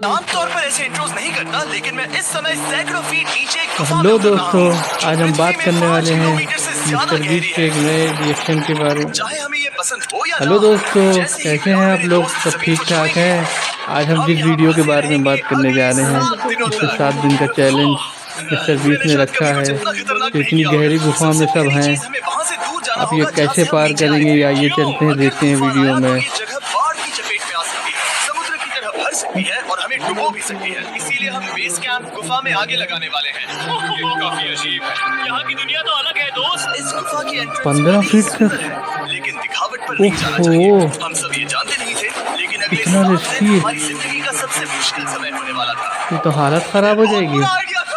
आमतौर पर ऐसे इंट्रोज नहीं करता, लेकिन मैं इस समय सैकड़ों फीट नीचे गुफा में हेलो उतर रहा हूं, दोस्तों, जो आज हम पृथ्वी बात में करने 5 वाले हैं किलोमीटर से ज्यादा मिस्टर गहरी बीस्ट के है। एक नए रिएक्शन के बारे में। चाहे हमें ये पसंद हो या हेलो ना, दोस्तों, जैसे ही कैसे मैं और हैं आप मेरे लोग? दोस्त सब जमीन ठीक को ठाक छुएंगे, हैं? आज हम हम जिस यहाँ वीडियो के फंसे बारे में बात रहेंगे करने अगले जा रहे हैं 7 दिनों उसको तक। 7 दिन का चैलेंज मिस्टर बीस्ट मैंने ने शायद रखा कभी कुछ है। इतना खतरनाक तो नहीं इतनी किया गहरी होगा। गुफा में सबसे सब पहली हैं, चीज, हमें वहां से दूर जाना अब ये होगा कैसे जहां से हम पार नीचे आए करेंगे? थे। आइए क्यों? चलते हैं, अगर देखते हैं तूफान वीडियो आया तो में। ये जगह बाढ़ की चपेट में आ सकती है, समुद्र की तरह भर सकती है और हमें डुबो भी सकती है। इसीलिए हम बेस कैंप गुफा में आगे लगाने वाले हैं। ये काफी अजीब है, यहाँ की दुनिया तो अलग है दोस्त। इस गुफा की एंट्रेंस 15 बड़ी फीट सुंदर का। है, लेकिन दिखावट पर नहीं जाना ओहो, चाहिए। हम सब ये जानते नहीं थे, लेकिन अगले इतना 7 दिन रिस्की। हमारी जिंदगी का सबसे मुश्किल समय होने वाला था। ये तो हालत खराब हो बहुत जाएगी। बुरा आइडिया था।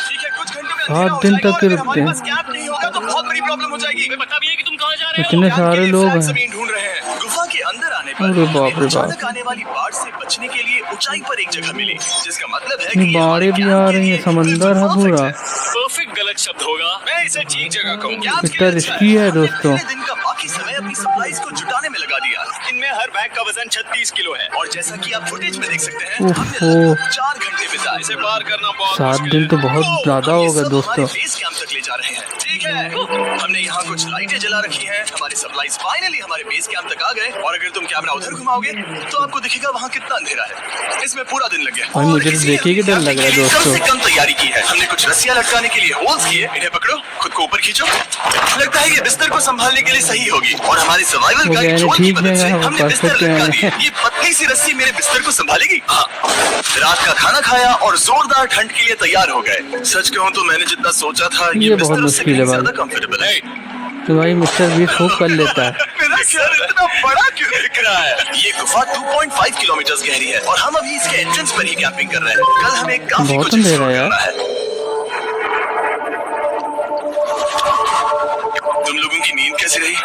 ठीक है, कुछ घंटों में 7 अंधेरा हो दिन जाएगा तक और के अगर रुकते हमारे हैं। पास कैंप नहीं होगा तो बहुत बड़ी प्रॉब्लम हो जाएगी। मैं बता भी है कि तुम कहाँ जा रहे हो? इतने कैंप के सारे लिए लोग फ्लैट हैं। जमीन ढूंढ रहे हैं। गुफा के अंदर आने पर अरे बाप हमें रे अचानक बाप, आने वाली बाढ़ से बचने के लिए ऊंचाई पर एक जगह मिली, जिसका मतलब है इतनी कि ये हमारे बाढ़ें भी कैंप आ के रही लिए हैं, समंदर है बिल्कुल पूरा। परफेक्ट है। परफेक्ट गलत शब्द होगा, मैं इसे ठीक जगह कहूँ। कैंप के कितना लिए अच्छा रिस्की है हमने दोस्तों। पहले दिन का बाकी समय अपनी सप्लाईज को जुटाने में लगा दिया। इनमें हर बैग का वजन 36 किलो है और जैसा कि आप फुटेज में देख सकते हैं, हमने ओहो, लगभग 4 घंटे बिताए। इसे पार करना बहुत 7 मुश्किल दिन है। तो बहुत ज्यादा हम ये होगा सब हमारे दोस्तों। बेस कैंप तक ले जा रहे हैं। ठीक है, हमने यहाँ कुछ लाइटें जला रखी हैं। हमारे सप्लाईज फाइनली हमारे बेस कैंप तक आ गए और अगर तुम कैमरा उधर घुमाओगे तो आपको दिखेगा वहाँ कितना अंधेरा है। इसमें पूरा दिन लग गया। भाई मुझे तो देख के डर लग रहा है कम दोस्तों। से कम तैयारी की है। हमने कुछ रस्सियां लटकाने के लिए होल्स किए। इन्हें पकड़ो, खुद को ऊपर खींचो। लगता है ये बिस्तर को संभालने के लिए सही होगी और हमारी सर्वाइवल वो गाइड कहने जोल की ठीक मदद से जगह है, हमने बिस्तर परफेक्ट लटका है। दिए। ये पतली सी रस्सी मेरे बिस्तर को संभालेगी। हाँ। रात का खाना खाया और जोरदार ठंड के लिए तैयार हो गए। सच कहूँ तो मैंने जितना सोचा था ये बहुत बिस्तर उससे मुश्किल है कहीं भाई। ज्यादा कंफर्टेबल है। तो भाई मिस्टर बीस्ट खूब कर लेता है। मेरा सर इतना बड़ा क्यों दिख रहा है? ये गुफा 2.5 किलोमीटर गहरी है और हम अभी इसके एंट्रेंस पर ही कैंपिंग कर रहे हैं। कल हमें काफी बहुत कुछ अंधेरा एक्सप्लोर है यार। करना है। तुम लोगों की नींद कैसी रही?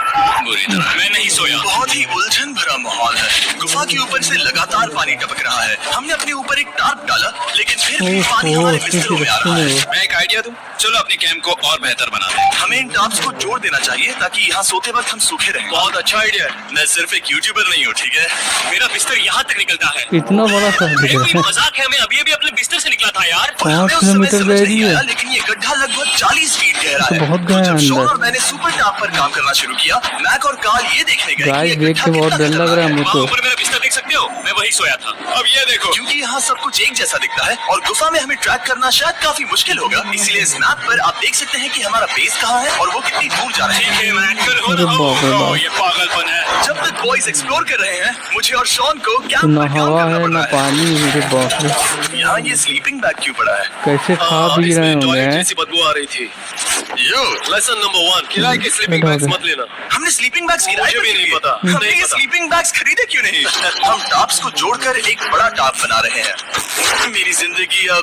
बुरी तरह। मैं नहीं सोया। बहुत ही उलझन भरा माहौल है। गुफा के ऊपर से लगातार पानी टपक रहा है। हमने अपने ऊपर एक टार्प डाला, लेकिन फिर भी पानी ओहो, हमारे इतनी बिस्तरों में आ रस्सी रहा में है। हो। मैं एक आइडिया दूं? चलो अपने कैंप को और बेहतर बना दें। हमें इन टार्प्स को जोड़ देना चाहिए ताकि यहाँ सोते वक्त हम सूखे रहें। बहुत अच्छा आइडिया है। मैं सिर्फ एक यूट्यूबर नहीं हूँ, ठीक है? मेरा बिस्तर यहाँ तक निकलता है। इतना बड़ा सा दिख रहा है। मजाक है, मैं अभी अभी अपने बिस्तर से निकला था यार। 5 किलोमीटर गहरी है। लेकिन ये गड्ढा लगभग 40 फीट गहरा तो है। बहुत गहरा जब है शॉन अंदर। और मैंने सुपर टॉप पर काम करना शुरू किया, मैक और कार्ल ये देखने गए कि गाइस ये देख गड्ढा के बहुत कितना डर लग रहा है खतरनाक मुझको। वहाँ ऊपर मेरा बिस्तर देख सकते हो? मैं वही सोया था। अब ये देखो, क्योंकि यहाँ सब कुछ एक जैसा दिखता है और गुफा में हमें ट्रैक करना शायद काफी मुश्किल होगा, इसलिए इस मैप पर आप देख सकते हैं कि हमारा बेस कहाँ है और वो कितनी दूर जा रहा है। अरे बाप रे बाप। ये पागलपन है। जब तक बॉयज एक्सप्लोर कर रहे हैं, मुझे और शॉन को कैंप तो ना पर काम हवा करना है पड़ ना रहा है। पानी। मेरे बाप रे, यहाँ ये स्लीपिंग बैग क्यों पड़ा है? कैसे खा पी रहे होंगे हैं? जैसी बदबू आ रही थी। यो, लेसन नंबर 1, किराए के स्लीपिंग बैग्स मत लेना। हमने स्लीपिंग बैग्स किराए पे नहीं पता। हमने ये स्लीपिंग बैग्स खरीदे क्यों नहीं? हम टाप्स को जोड़कर एक बड़ा टाप बना रहे हैं। मेरी जिंदगी अब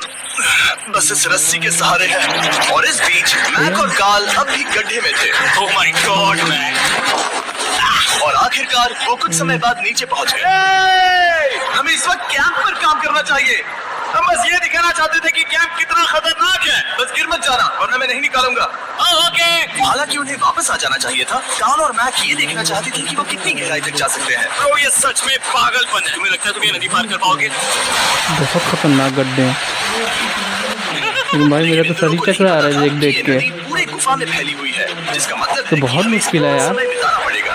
बस इस रस्सी के सहारे है और इस बीच मैक और कार्ल अब भी गड्ढे में थे। Oh my God Mac. और आखिरकार वो कुछ समय बाद नीचे पहुंच गए। हमें इस वक्त कैंप पर काम करना चाहिए। हम बस ये दिखाना चाहते थे कि कैंप कितना खतरनाक है। बस गिर मत जाना वरना मैं नहीं निकालूंगा। ओके। हालांकि उन्हें वापस आ जाना चाहिए था। कार्ल और मैक ये देखना चाहते थे कि वो कितनी गहराई तक जा सकते हैं। तो ये सच में पागलपन है। तुम्हें लगता है तुम ये नदी पार कर पाओगे? बहुत खतरनाक गड्ढे हैं। लेकिन भाई मेरा तो सर ही चकरा आ रहा है देख के। नदी पूरे गुफा में फैली हुई है, जिसका मतलब तो है कि बहुत हमें मुश्किल है यार। समय बिताना पड़ेगा।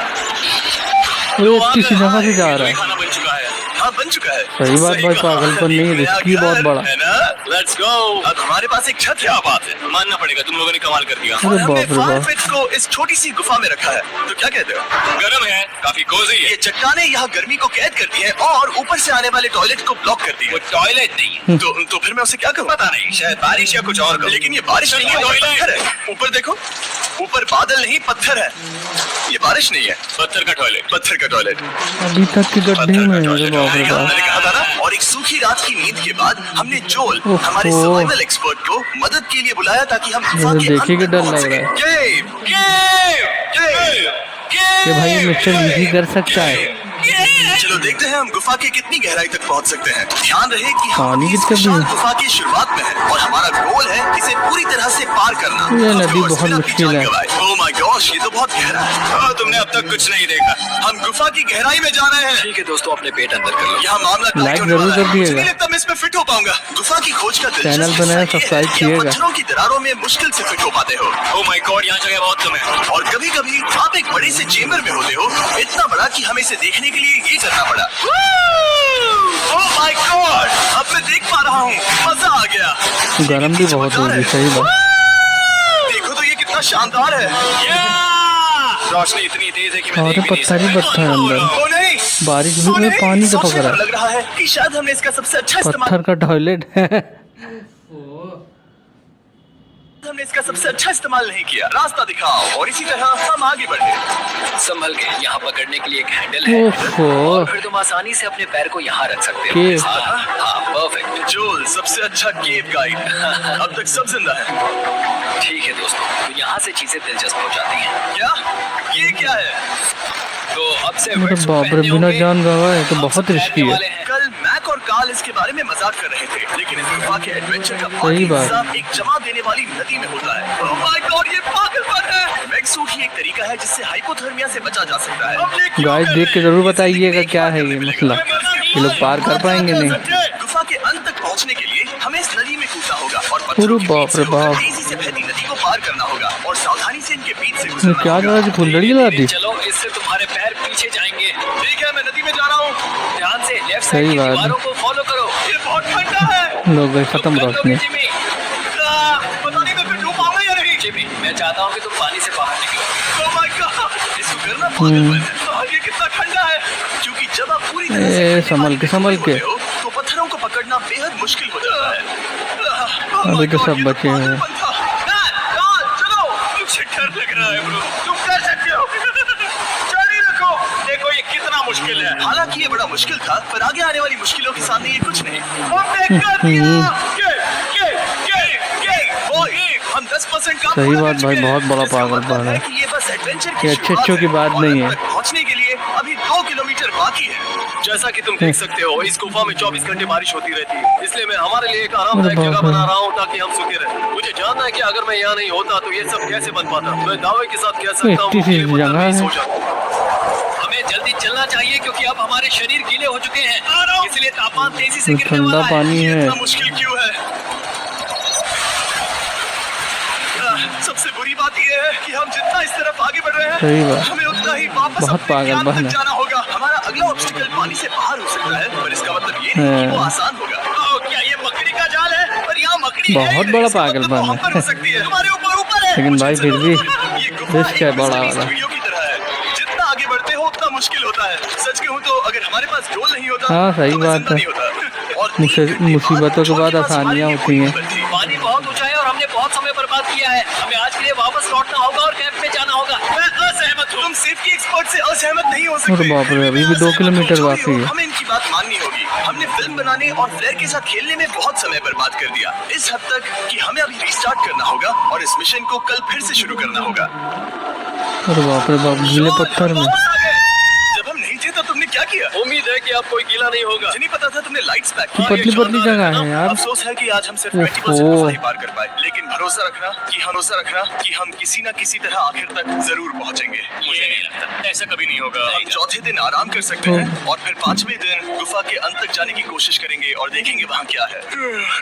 वो किसी जगह से जा रहा है। खाना बन चुका है। हाँ बन चुका है। सही बात भाई, पागलपन नहीं, रिस्की बहुत बड़ा है ना? Let's go. अब हमारे पास एक छत है। क्या बात है, मानना पड़ेगा तुम लोगों ने कमाल कर दिया। अरे और हमने बाप रे फायर बाप। पिट को इस छोटी सी गुफा में रखा है। तो क्या कहते हो? गर्म है, काफी कोजी है। ये चट्टानें यहाँ गर्मी को कैद करती है और ऊपर से आने वाले टॉयलेट को ब्लॉक करती है। वो टॉयलेट नहीं तो फिर मैं उसे क्या करूँ? पता नहीं, शायद बारिश या कुछ और करूँ। लेकिन ये बारिश नहीं है, पत्थर है। ऊपर देखो, ऊपर बादल नहीं पत्थर है। ये बारिश नहीं है, पत्थर का टॉयलेट। पत्थर का टॉयलेट। अभी तक के गड्ढे में है। अरे बाप रे बाप। मैंने कहा था ना। और एक सूखी रात की नींद के बाद हमने जोल, हमारे सर्वाइवल एक्सपर्ट को मदद के लिए बुलाया ताकि हम गुफा के देखे के अंदर डर पहुंच लग रहा सकें। है। कि भाई ये मिस्टर इजी कर सकता है। चलो देखते हैं हम गुफा के कितनी गहराई तक पहुंच सकते हैं। ध्यान रहे कि हम पानी इस कितना विशाल भी है। गुफा की शुरुआत में हैं और हमारा गोल है इसे पूरी तरह से पार करना। ये नदी Of course, बहुत बिना मुश्किल है। जान गंवाए। Oh my gosh, ये तो बहुत गहरा है। तुमने अब तक कुछ नहीं देखा। हम गुफा की गहराई में जा रहे हैं। ठीक है दोस्तों, अपने पेट अंदर कर लो। यहाँ मामला टाइट लाइक होने जरूर वाला है। कर दिएगा। मुझे नहीं लगता मैं इसमें फिट हो पाऊंगा। गुफा की खोज का चैनल दिलचस्प बनाया, हिस्सा ये है सब्सक्राइब कि आप किएगा। पत्थरों की दरारों में मुश्किल से फिट हो पाते हो। Oh my God, यहाँ जगह बहुत कम है। और कभी-कभी आप एक बड़े से चेम्बर में होते हो, इतना बड़ा कि हमें इसे देखने के लिए ये करना पड़ा। Oh my God, अब मैं देख पा रहा हूँ। मजा आ गया। गर्म भी बहुत होगी, सही बात। देखो तो ये कितना शानदार है। रोशनी इतनी तेज है कि मैं और देख भी नहीं पत्थर ही सकता। पत्थर है अंदर। ओ नहीं, बारिश भी ओ में नहीं, पानी सोचने टपक रहा पर है। लग रहा है कि शायद हमने इसका सबसे अच्छा इस्तेमाल पत्थर का टॉयलेट है। हमने इसका सबसे अच्छा इस्तेमाल नहीं किया। रास्ता दिखाओ और इसी तरह हम आगे बढ़े। संभल के, यहाँ पकड़ने के लिए एक हैंडल है ओफो। और फिर तुम आसानी से अपने पैर को यहाँ रख सकते हो। केव। हाँ, परफेक्ट। जोल, सबसे अच्छा केव गाइड। अब तक सब जिंदा है। ठीक है दोस्तों, तो यहाँ से चीजें दिलचस्प हो जाती हैं। क्या? ये क्या है? तो अब से अरे wetsuit बाप रे, पहनने बिना होंगे। जान गवाए तो हम बहुत सब रिस्की तैरने है। वाले हैं। कल मैक और काल इसके बारे में मजाक कर रहे थे, लेकिन इस गुफा के एडवेंचर का सही बाकी बात। हिस्सा एक जमा देने वाली नदी में होता है। Oh my God, ये पागलपन है। वेटसूट ही एक तरीका है जिससे हाइपोथर्मिया से बचा जा सकता है। अब ये क्यों गाइस कर देख रहे के हैं? जरूर ये बताइएगा जिंदगी क्या में है एक ये बार मसला। मिलेगा। ये लोग पार कर पाएंगे नहीं। गुफा के अंत तक पहुंचने के लिए हमें इस नदी में कूदना होगा और अरे पत्थरों के बीच बाप से रे होकर बाप। तेजी से बहती नदी को पार करना होगा और सावधानी से इनके बीच से इसने गुजरना क्या होगा। करा जी, फुलझड़ी जला दी। चलो, इससे तुम्हारे पैर पीछे जाएंगे। ठीक है, मैं नदी में जा रहा हूँ। ध्यान से लेफ्ट सही साइड की बात है। दीवारों को फॉलो करो। ये बहुत ठंडा है। लोग गए खत्म तुम कर रोशनी। लोगे, जिमी। पता नहीं मैं फिर डूब पाऊंगा या नहीं। जिमी, मैं चाहता हूँ कि तुम पानी से बाहर निकलो। Oh my God, इसको करना पागलपन है। और ये कितना ठंडा है, क्योंकि जब आप पूरी तरह से ए, ठंडे संभल पानी के, में संभल डूबे के। हो, तो पत्थरों को पकड़ना बेहद मुश्किल हो जाता है। Oh अभी my तो God, सब ये बचे हैं। पागलपन था। चलो, मुझे डर लग रहा है ब्रो। तुम कर सकते हो। जारी रखो। देखो ये कितना मुश्किल है। हालांकि ये बड़ा मुश्किल था, पर आगे आने वाली मुश्किलों के सामने ये कुछ नहीं। हमने कर दिया। ओए, हम 10% काम सही पूरा बात कर भाई, चुके हैं। बहुत बड़ा जिसका पागलपन मतलब है। कि ये बस एडवेंचर ये की अच्छे शुरुआत अच्छों की है बात और नहीं अंत है। तक पहुंचने के लिए अभी 2 किलोमीटर बाकी है। जैसा कि तुम देख सकते हो, इस गुफा में 24 घंटे बारिश होती रहती है, इसलिए मैं हमारे लिए एक आरामदायक अरे जगह बाप रे। बना रहा हूँ ताकि हम सूखे रहें। मुझे जानना है कि अगर मैं यहाँ नहीं होता तो ये सब कैसे बन पाता। मैं दावे के साथ कह सकता हूँ इतनी सी कि ये पत्थर जगह नहीं है। सो जाता। हमें जल्दी चलना चाहिए क्योंकि अब हमारे शरीर गीले हो चुके हैं, इसलिए तापमान तेजी से ये गिरने ठंडा वाला है। पानी ये है। इतना मुश्किल क्यों है? सबसे बुरी बात यह है कि हम जितना इस तरफ आगे बढ़ रहे सही हैं, बात। हमें उतना ही वापस बहुत अपने ज्ञान पागलपन तक है। जाना होगा। हमारा अगला ऑब्स्टिकल पानी से बाहर हो सकता है, पर इसका मतलब ये नहीं कि वो हाँ। आसान होगा। क्या ये मकड़ी का जाल है? पर यहाँ मकड़ी है ही बहुत नहीं, बड़ा इसका मतलब वो पागलपन हम पर है। हो सकती है, हमारे ऊपर है। लेकिन मुझे भाई फिर जरूरत भी है। ये गुफा रिस्क है एक बड़ा मिस्ट्री वाला। वीडियो की तरह है। जितना आगे बढ़ते हो उतना मुश्किल होता है। सच कहूँ तो अगर हमारे पास डोल नहीं होता हाँ, सही तो मैं बात जिंदा है। नहीं होता। और 3 घंटे बाद मुसीबतों के डोल बाद के पास आसानियाँ हमारी होती हैं। कोई हिम्मत थी। पानी बहुत ऊंचा है और हमने बहुत समय बर्बाद किया है। हमें आज के लिए वापस लौटना होगा और कैंप में जाना होगा। मैं असहमत हूँ। तुम सेफ्टी एक्सपर्ट से असहमत नहीं हो सकते। अरे बाप रे, अभी भी 2 किलोमीटर बाकी है। हमें इनकी बात माननी होगी। हमने फिल्म बनाने और फ्लेयर के साथ खेलने में बहुत समय बर्बाद कर दिया, इस हद तक कि हमें अभी रिस्टार्ट करना होगा और इस मिशन को कल फिर से शुरू करना होगा। अरे बाप रे बाप, गीले पत्थर में। जब हम नहीं थे तो तुमने क्या किया? उम्मीद है कि आप कोई गीला नहीं होगा। मुझे नहीं पता था तुमने लाइट्स पैक की। पतली पतली जगह है यार। अफसोस है कि आज हम सिर्फ ओहो। 20% गुफा ही पार कर पाए, लेकिन भरोसा रखना कि हम किसी न किसी तरह आखिर तक जरूर पहुंचेंगे। मुझे नहीं लगता ऐसा कभी नहीं होगा। हम चौथे दिन आराम कर सकते हैं और फिर 5वें दिन गुफा के अंत तक जाने की कोशिश करेंगे और देखेंगे वहाँ क्या है।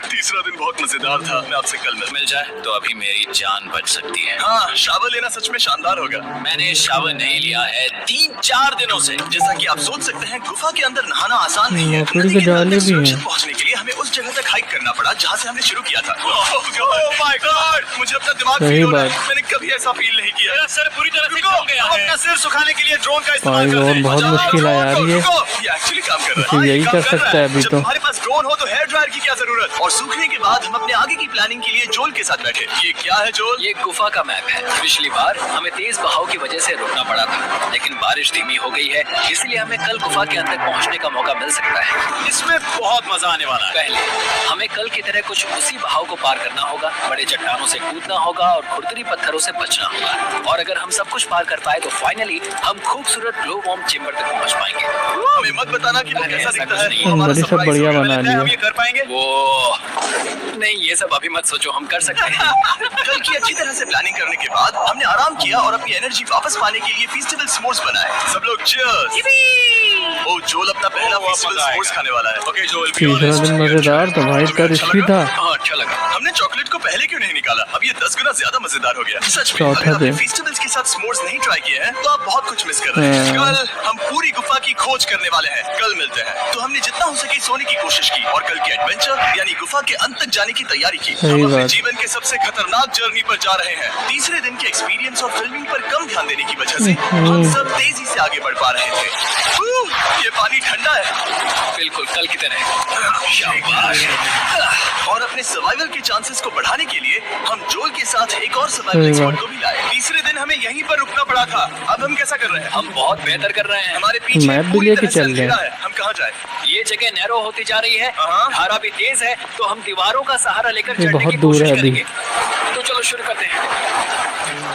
तीसरा दिन बहुत मजेदार था। मैं आपसे कल मिल जाए तो अभी मेरी जान बच सकती है। हाँ, शावर लेना सच में शानदार होगा। मैंने शावर नहीं लिया है 3-4 दिनों से। जैसा कि आप सोच सकते हैं, गुफा के अंदर नहाना आसान नहीं है। लकड़ी के जाले भी हैं। पहुंचने के लिए हमें उस जगह तक हाइक करना पड़ा जहाँ से हमने शुरू किया था। Oh my God, मुझे अपना दिमाग सही फील हो रहा है। बात। मैंने कभी ऐसा फील नहीं किया। मेरा सर पूरी तरह से जम गया है। अपना सिर सुखाने के लिए ड्रोन का इस्तेमाल भाई, करते और हैं। बहुत बचाओ, मुश्किल है यार रुको, ये। रुको। ये एक्चुअली काम कर रहा है। तो यही काम कर रहा सकता है अभी जब तो। हमारे पास ड्रोन हो तो हेयर ड्रायर की क्या जरूरत। और सूखने के बाद हम अपने आगे की प्लानिंग के लिए जोल के साथ बैठे। ये क्या है जोल? ये गुफा का मैप है। पिछली बार हमें तेज बहाव की वजह से रुकना पड़ा था, लेकिन बारिश धीमी हो गई है, इसलिए हमें कल गुफा के अंदर पहुंचने का मौका मिल सकता है। इसमें बहुत मजा आने वाला है। पहले हमें कल की तरह कुछ उसी बहाव को पार करना होगा। बड़े चट्टानों से कूदना होगा और खुरदरी पत्थरों से बचना होगा। और अगर हम सब कुछ पार कर पाए तो फाइनली हम खूबसूरत ग्लो वॉर्म चेंबर तक पहुंच पाएंगे। हमें मत बताना कि वो कैसा दिखता है। हमारा सब बढ़िया बना लिया। हम ये कर पाएंगे? वो नहीं, ये सब अभी मत सोचो, हम कर सकते हैं। कल की अच्छी तरह से प्लानिंग करने के बाद हमने आराम किया और अपनी एनर्जी वापस पाने के लिए फेस्टिवल स्मोर्स बनाए। सब लोग चीयर्स। ओ जोल अपना पहला फेस्टिवल स्मोर्स खाने वाला है। ओके जोल, तीसरा दिन मजेदार तो भाई का रिस्की था। हाँ अच्छा लगा। हमने चॉकलेट को पहले क्यों नहीं निकाला? अब ये 10 गुना ज्यादा मजेदार हो गया। सच में चौथा अगर आपने दिन। फेस्टिवल्स के साथ स्मोर्स नहीं ट्राई किए हैं तो आप बहुत कुछ मिस कर रहे हैं। कल हम पूरी गुफा की खोज करने वाले हैं। कल मिलते हैं। तो हमने जितना हो सके सोने की कोशिश की और कल के एडवेंचर यानी गुफा के अंत तक जाने की तैयारी की। सही हम अपने बात। जीवन के सबसे खतरनाक जर्नी पर जा रहे हैं। तीसरे दिन के एक्सपीरियंस और फिल्मिंग पर कम ध्यान देने की वजह से हम सब तेजी से आगे बढ़ पा रहे थे। ये पानी ठंडा है। बिल्कुल कल की तरह। शाबाश। और अपने सर्वाइवल के चांसेस को बढ़ाने के लिए हम जोल के साथ एक और सर्वाइवल एक्सपर्ट को भी लाए। तीसरे दिन हमें यहीं पर रुकना पड़ा था। अब हम कैसा कर रहे हैं? हम बहुत बेहतर कर रहे हैं। हमारे पीछे मैप भी पूरी लेके तरह से चल रहे हैं। अंधेरा है। हम कहाँ जाए? ये जगह नैरो होती जा रही है, हाँ। धारा भी तेज है, तो हम दीवारों का सहारा लेकर ये चढ़ने बहुत की दूर कोशिश है अभी। करेंगे। तो चलो शुरू करते हैं।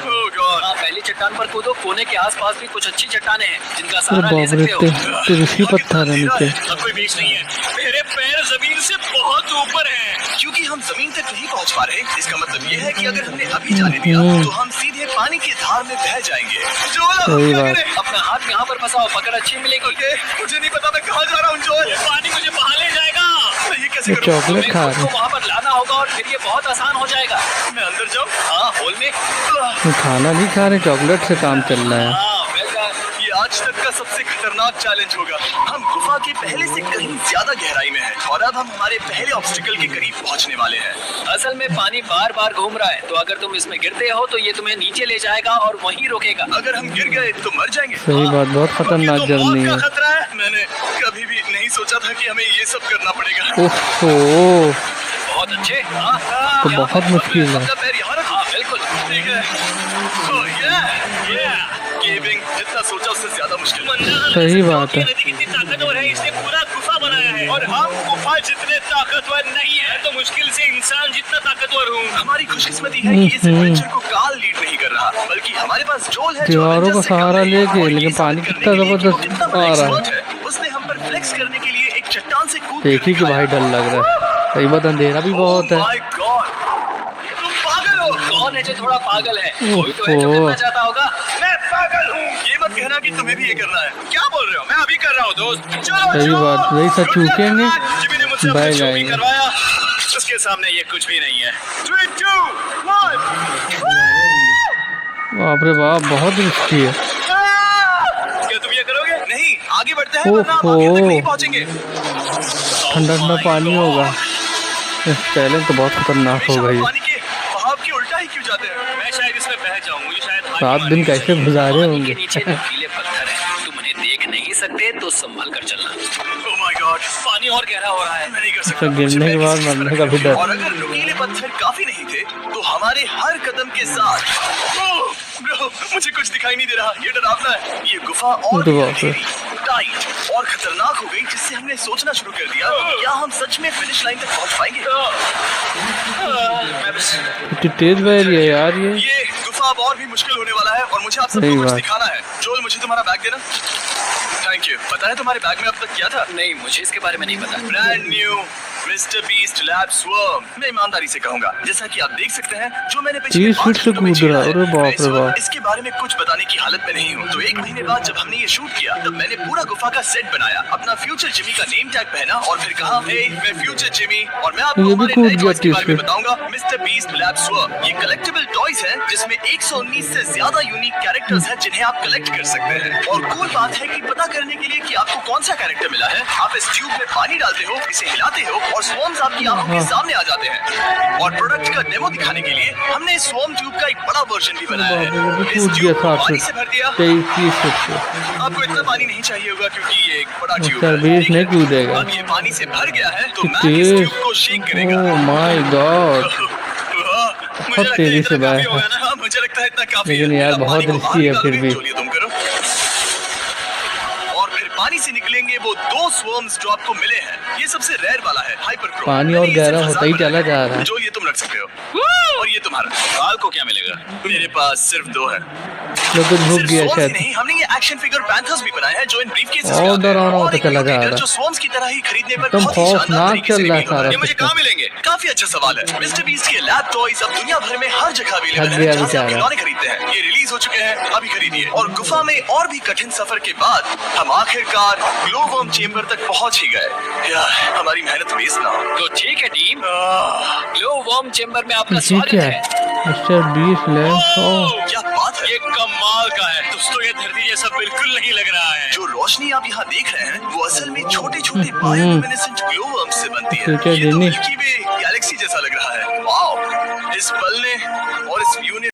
Oh God! हाँ, पहली चट्टान पर कूदो। कोने के आसपास भी कुछ अच्छी चट्टानें हैं जिनका अरे सहारा ले बाप रे, सकते हो। तो ऋषि पत्थर है नीचे। अब कोई बीच नहीं है। मेरे पैर जमीन से बहुत ऊपर हैं। क्योंकि हम जमीन तक नहीं पहुंच पा रहे, इसका मतलब ये है कि अगर हमने अभी जाने दिया तो हम सीधे पानी की धार में बह जाएंगे। जोल, अब सही क्या बात। करें? अपना हाथ यहाँ पर फंसाओ, पकड़ अच्छी मिलेगी। ओके, मुझे नहीं पता मैं कहाँ जा रहा हूँ जोल। ये पानी मुझे बहा ले जाएगा। मैं ये कैसे ये करूँ? चॉकलेट खा तुम्हें रहे खुद को वहाँ पर लाना होगा और फिर ये बहुत आसान हो जाएगा। मैं अंदर जाऊँ? हाँ, होल में। ये खाना नहीं खा रहे, चॉकलेट से काम चल रहा है। हाँ, वेलकम। ये आज तक का सबसे खतरनाक चैलेंज होगा। हम गुफा के पहले से कहीं ज्यादा गहराई में हैं और अब हम हमारे पहले ऑब्स्टिकल के करीब पहुंचने वाले हैं। असल में पानी बार बार घूम रहा है, तो अगर तुम इसमें गिरते हो तो ये तुम्हें नीचे ले जाएगा और वहीं रोकेगा। अगर हम गिर गए तो मर जाएंगे। सही बात, बहुत खतरनाक ये तो मौत जर्नी का है। खतरा है। मैंने कभी भी नहीं सोचा था कि हमें ये सब करना पड़ेगा। ओहो, बहुत अच्छे। हाँ, तो यहाँ बहुत पर मुश्किल है। अपना पैर यहाँ रखो। हाँ, बिल्कुल। ठीक है। Oh, yeah. केविंग जितना सोचा उससे ज्यादा मुश्किल है। सही बात है। नदी कितनी ताकतवर है, इसने पूरा गुफा बनाया है। और हम गुफा जितने ताकतवर नहीं है, तो मुश्किल से इंसान जितना ताकतवर हूँ। हमारी खुशकिस्मती है कि इस एडवेंचर को काल लीड नहीं कर रहा, बल्कि हमारे पास जोल है जो दीवारों का एडवेंचर से सहारा कम नहीं है। लेके, और ये लेकिन साबित पानी करने कितना के लिए कि वो जबरदस्त कितना बड़ा आ रहा है। एक्सपर्ट है, उसने हम पर फ्लेक्स करने के लिए एक चट्टान से कूद देखिए कि भाई डर लग रहा है। सही बात, अंधेरा भी बहुत है। माय गॉड, तुम पागल हो। कौन है जो थोड़ा पागल है? कोई तो है जो ओहो। करना चाहता होगा। मैं पागल हूँ। ये मत कहना कि तुम्हें भी ये करना है। क्या बोल रहे हो? मैं अभी कर रहा हूँ दोस्त। चलो सही चलो। बात, वही सब Good luck, चूकेंगे, man। जिमी ने मुझसे अपना बह शो भी जाएंगे। करवाया। उसके सामने ये कुछ भी नहीं है। 3, 2, 1। बाप रे बाप, बहुत रिस्की है। क्या तुम ये करोगे? नहीं, आगे बढ़ते हैं वरना हम आगे तक ओहो। नहीं पहुंचेंगे। ठंडा ठंडा पानी होगा। चैलेंज तो बहुत खतरनाक हमेशा होगा हम ये। पानी के बहाव के उल्टा ही क्यों जाते हैं? मैं शायद इसमें बह जाऊं। मुझे शायद हार 7 दिन माननी कैसे चाहिए। गुजारे पानी होंगे। के नीचे नुकीले पत्थर हैं, तुम उन्हें देख नहीं सकते, तो संभल कर चलना। Oh my God, पानी और गहरा हो रहा है। मैं नहीं कर सकता। तो गिरने के बाद मरने का भी डर। और अगर नुकीले पत्थर काफी नहीं थे, तो हमारे हर कदम के साथ ब्रो, मुझे कुछ दिखाई नहीं दे रहा। ये डरावना है। ये गुफा और तो भी बाप रे। अंधेरी, टाइट और खतरनाक हो गई, जिससे हमने सोचना शुरू कर दिया क्या हम सच में फिनिश लाइन तक पहुंच पाएंगे। इतनी तेज बह रही है यार ये। ये गुफा अब और भी मुश्किल होने वाला है और मुझे आप सही सबको कुछ बात। दिखाना है। जोल, मुझे तुम्हारा बैग देना। Thank you. पता है तुम्हारे बैग में अब तक क्या था? नहीं, मुझे इसके बारे में नहीं पता। Brand new mister beast lab swarm. मैं ईमानदारी से कहूंगा, जैसा कि आप देख सकते हैं, जो मैंने पिछले 30 फीट 5 से मिनटों में कूद झेला रहा है। है, अरे बाप मैं इस रे वक्त बाप। इसके बारे में कुछ बताने की हालत में नहीं हूँ। तो 1 महीने बाद जब हमने ये शूट किया, तब मैंने पूरा गुफा का सेट बनाया, अपना फ्यूचर जिमी का नेम टैग पहना और फिर कहा, हे मैं फ्यूचर जिमी और मैं आपको ये भी हमारे कूद नए गया टॉयज के बारे में 30 बताऊंगा, मिस्टर बीस्ट लैब स्वर्म। ये कलेक्टिबल टॉयज हैं जिसमें 119 से ज्यादा यूनिक कैरेक्टर्स हैं जिन्हें आप कलेक्ट कर सकते हैं। और कूल बात है कि पता करने के लिए कि आपको कौन सा कैरेक्टर मिला है, आप इस ट्यूब में पानी डालते हो, इसे हिलाते हो और स्वॉर्म्स आपकी आंखों के सामने आ जाते हैं। और प्रोडक्ट का डेमो दिखाने के लिए हमने स्वॉर्म ट्यूब का एक बड़ा वर्जन भी बनाया बाप रे, ये है। भी इस कूद ट्यूब गया को 60 पानी से भर दिया। 23 फीट से। आपको इतना पानी नहीं चाहिए होगा क्योंकि ये एक बड़ा ट्यूब मिस्टर बीस्ट नहीं कूदेगा। अब ये पानी से भर गया है तो कि मैक इस तेज। ट्यूब को शेक करेगा। ओह माय गॉड, मुझे लगता है तेजी इतना से बहा काफी है। होगा ना। हाँ, मुझे लगता है इतना काफी लेकिन है। यार अब बहुत पानी को रिस्की है बाहर फिर निकाल भी। दो, चलिए तुम करो। और फिर पानी से निकलेंगे वो 2 स्वर्म्स जो आपको मिले हैं। ये सबसे रेयर वाला है, हाइपर पानी और गहरा होता ही चला जा रहा है। जो ये तुम रख सकते हो और ये तुम्हारा। काल को क्या मिलेगा? मेरे पास सिर्फ 2 है। लेकिन भूख सिर्फ गया स्वॉर्म्स ही शायद। नहीं, हमने ये एक्शन फिगर पैंथर्स भी बनाए हैं जो इन ब्रीफकेसेस और डरावना होता चला जा रहा है। जो स्वॉर्म्स की तरह ही खरीदने पर एकदम बहुत ही शानदार खौफनाक तरीके से चल रहा है रिवील होता सारा ये मुझे सिस्टम। कहाँ मिलेंगे? काफी अच्छा सवाल है। मिस्टर बीस्ट के लैब टॉयज अब दुनिया भर में हर जगह अवेलेबल थक है गया जहाँ से आप बेचारा। खिलौने खरीदते हैं। ये रिलीज हो चुके हैं, अभी खरीदिए। और गुफा में और भी कठिन सफर के बाद हम आखिरकार ग्लो वर्म चेंबर तक पहुंच ही गए। यार हमारी मेहनत वेस्ट ना हो। तो ठीक है टीम, आह, ग्लो वर्म चेंबर में आपका ये स्वागत क्या है। है? Mister beast lamp. ओह क्या बात है! ये कमाल का है दोस्तों, ये धरती जैसा बिल्कुल नहीं लग रहा है। जो रोशनी आप यहाँ देख रहे हैं वो असल में छोटे-छोटे बायोलुमिनेसेंट ग्लो वर्म्स से बनती है। फ्यूचर ये तो जेनी। मिल्की वे गैलेक्सी जैसा लग रहा है। वाओ! इस पल ने और इस व्यू ने